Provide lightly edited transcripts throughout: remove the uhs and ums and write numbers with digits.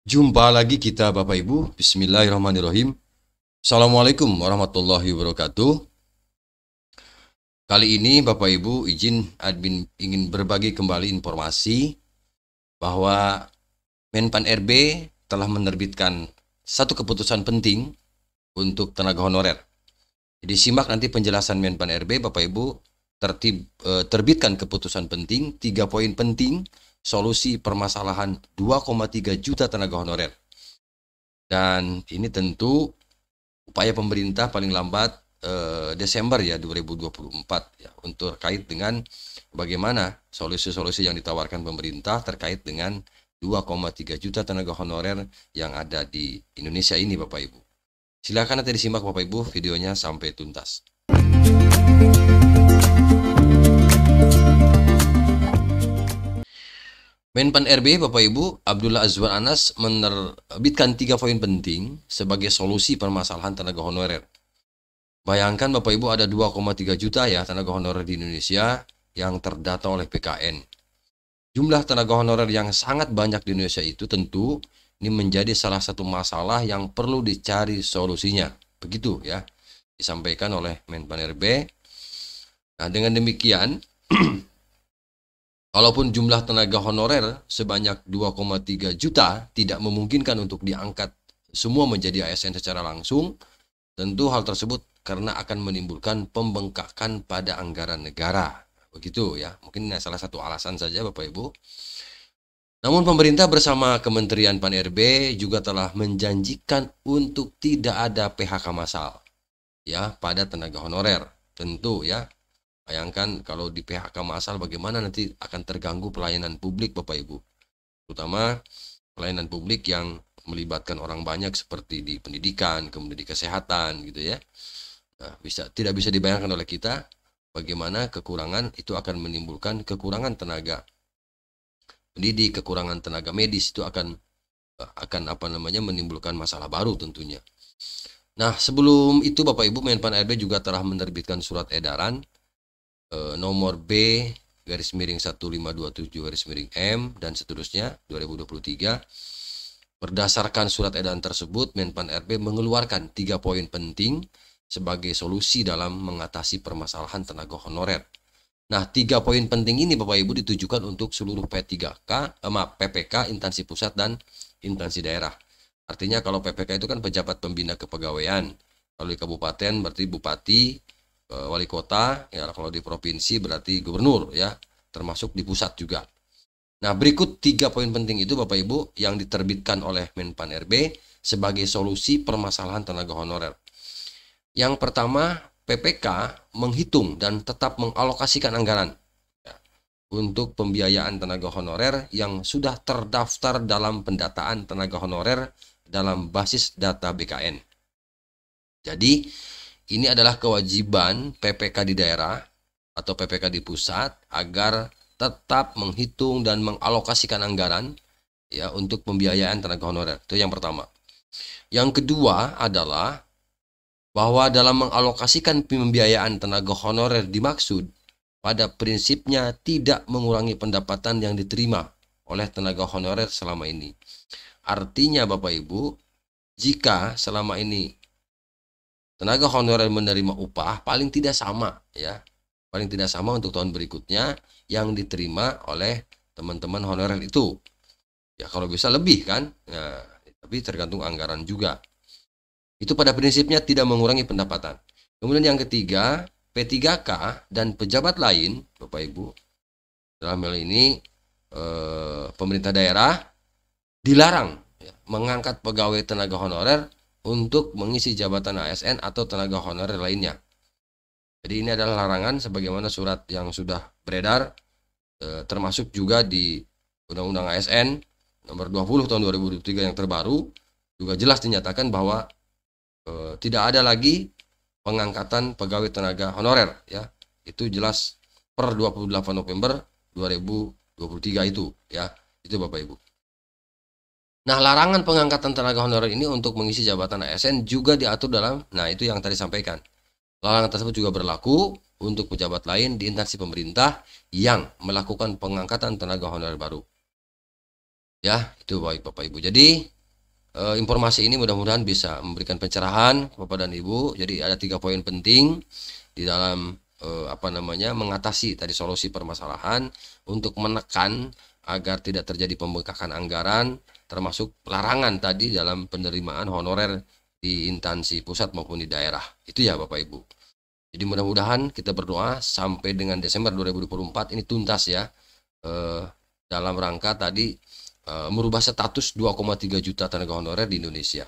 Jumpa lagi kita Bapak Ibu. Bismillahirrahmanirrahim. Assalamualaikum warahmatullahi wabarakatuh. Kali ini Bapak Ibu izin admin ingin berbagi kembali informasi bahwa Menpan RB telah menerbitkan satu keputusan penting untuk tenaga honorer. Jadi simak nanti penjelasan Menpan RB Bapak Ibu. Terbitkan keputusan penting, 3 poin penting solusi permasalahan 2,3 juta tenaga honorer. Dan ini tentu upaya pemerintah paling lambat Desember ya 2024 ya, untuk terkait dengan bagaimana solusi-solusi yang ditawarkan pemerintah terkait dengan 2,3 juta tenaga honorer yang ada di Indonesia ini Bapak Ibu. Silakan nanti disimak Bapak Ibu videonya sampai tuntas. Menpan RB Bapak Ibu Abdullah Azwar Anas menerbitkan 3 poin penting sebagai solusi permasalahan tenaga honorer. Bayangkan Bapak Ibu ada 2,3 juta ya tenaga honorer di Indonesia yang terdata oleh PKN. Jumlah tenaga honorer yang sangat banyak di Indonesia itu tentu ini menjadi salah satu masalah yang perlu dicari solusinya. Begitu ya disampaikan oleh Menpan RB. Nah, dengan demikian walaupun jumlah tenaga honorer sebanyak 2,3 juta tidak memungkinkan untuk diangkat semua menjadi ASN secara langsung, tentu hal tersebut karena akan menimbulkan pembengkakan pada anggaran negara. Begitu ya, mungkin salah satu alasan saja Bapak Ibu. Namun pemerintah bersama Kementerian Pan RB juga telah menjanjikan untuk tidak ada PHK massal ya pada tenaga honorer. Tentu ya. Bayangkan kalau di PHK massal bagaimana nanti akan terganggu pelayanan publik Bapak Ibu. Terutama pelayanan publik yang melibatkan orang banyak seperti di pendidikan, kemudian di kesehatan gitu ya. Nah, tidak bisa dibayangkan oleh kita bagaimana kekurangan itu akan menimbulkan kekurangan tenaga pendidik, kekurangan tenaga medis itu akan menimbulkan masalah baru tentunya. Nah, sebelum itu Bapak Ibu Menpan RB juga telah menerbitkan surat edaran nomor B/1527/M dan seterusnya 2023. Berdasarkan surat edaran tersebut, Menpan RB mengeluarkan 3 poin penting sebagai solusi dalam mengatasi permasalahan tenaga honorer. Nah, 3 poin penting ini Bapak Ibu ditujukan untuk seluruh PPK, instansi pusat dan instansi daerah. Artinya kalau PPK itu kan pejabat pembina kepegawaian. Kalau di kabupaten berarti bupati, wali kota, ya kalau di provinsi berarti gubernur ya, termasuk di pusat juga. Nah, berikut 3 poin penting itu Bapak Ibu yang diterbitkan oleh Menpan RB sebagai solusi permasalahan tenaga honorer. Yang pertama, PPK menghitung dan tetap mengalokasikan anggaran ya, untuk pembiayaan tenaga honorer yang sudah terdaftar dalam pendataan tenaga honorer dalam basis data BKN. Jadi ini adalah kewajiban PPK di daerah atau PPK di pusat agar tetap menghitung dan mengalokasikan anggaran ya untuk pembiayaan tenaga honorer. Itu yang pertama. Yang kedua adalah bahwa dalam mengalokasikan pembiayaan tenaga honorer dimaksud pada prinsipnya tidak mengurangi pendapatan yang diterima oleh tenaga honorer selama ini. Artinya Bapak Ibu, jika selama ini tenaga honorer menerima upah paling tidak sama ya. Paling tidak sama untuk tahun berikutnya yang diterima oleh teman-teman honorer itu. Ya kalau bisa lebih kan. Nah, tapi tergantung anggaran juga. Itu pada prinsipnya tidak mengurangi pendapatan. Kemudian yang ketiga, P3K dan pejabat lain, Bapak Ibu, dalam hal ini pemerintah daerah dilarang ya, mengangkat pegawai tenaga honorer untuk mengisi jabatan ASN atau tenaga honorer lainnya. Jadi ini adalah larangan sebagaimana surat yang sudah beredar, termasuk juga di Undang-Undang ASN nomor 20 tahun 2023 yang terbaru, juga jelas dinyatakan bahwa tidak ada lagi pengangkatan pegawai tenaga honorer ya. Itu jelas per 28 November 2023 itu ya. Itu Bapak Ibu. Nah, larangan pengangkatan tenaga honorer ini untuk mengisi jabatan ASN juga diatur dalam, nah itu yang tadi sampaikan. Larangan tersebut juga berlaku untuk pejabat lain di instansi pemerintah yang melakukan pengangkatan tenaga honorer baru. Ya, itu baik Bapak Ibu. Jadi informasi ini mudah-mudahan bisa memberikan pencerahan Bapak dan Ibu. Jadi ada 3 poin penting di dalam mengatasi tadi solusi permasalahan untuk menekan agar tidak terjadi pembengkakan anggaran, termasuk larangan tadi dalam penerimaan honorer di instansi pusat maupun di daerah. Itu ya Bapak Ibu. Jadi mudah-mudahan kita berdoa sampai dengan Desember 2024 ini tuntas ya, dalam rangka tadi merubah status 2,3 juta tenaga honorer di Indonesia.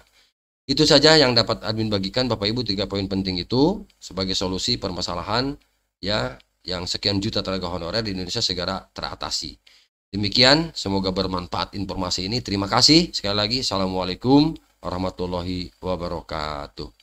Itu saja yang dapat admin bagikan Bapak Ibu, 3 poin penting itu sebagai solusi permasalahan ya yang sekian juta tenaga honorer di Indonesia segera teratasi. Demikian, semoga bermanfaat informasi ini. Terima kasih sekali lagi. Assalamualaikum warahmatullahi wabarakatuh.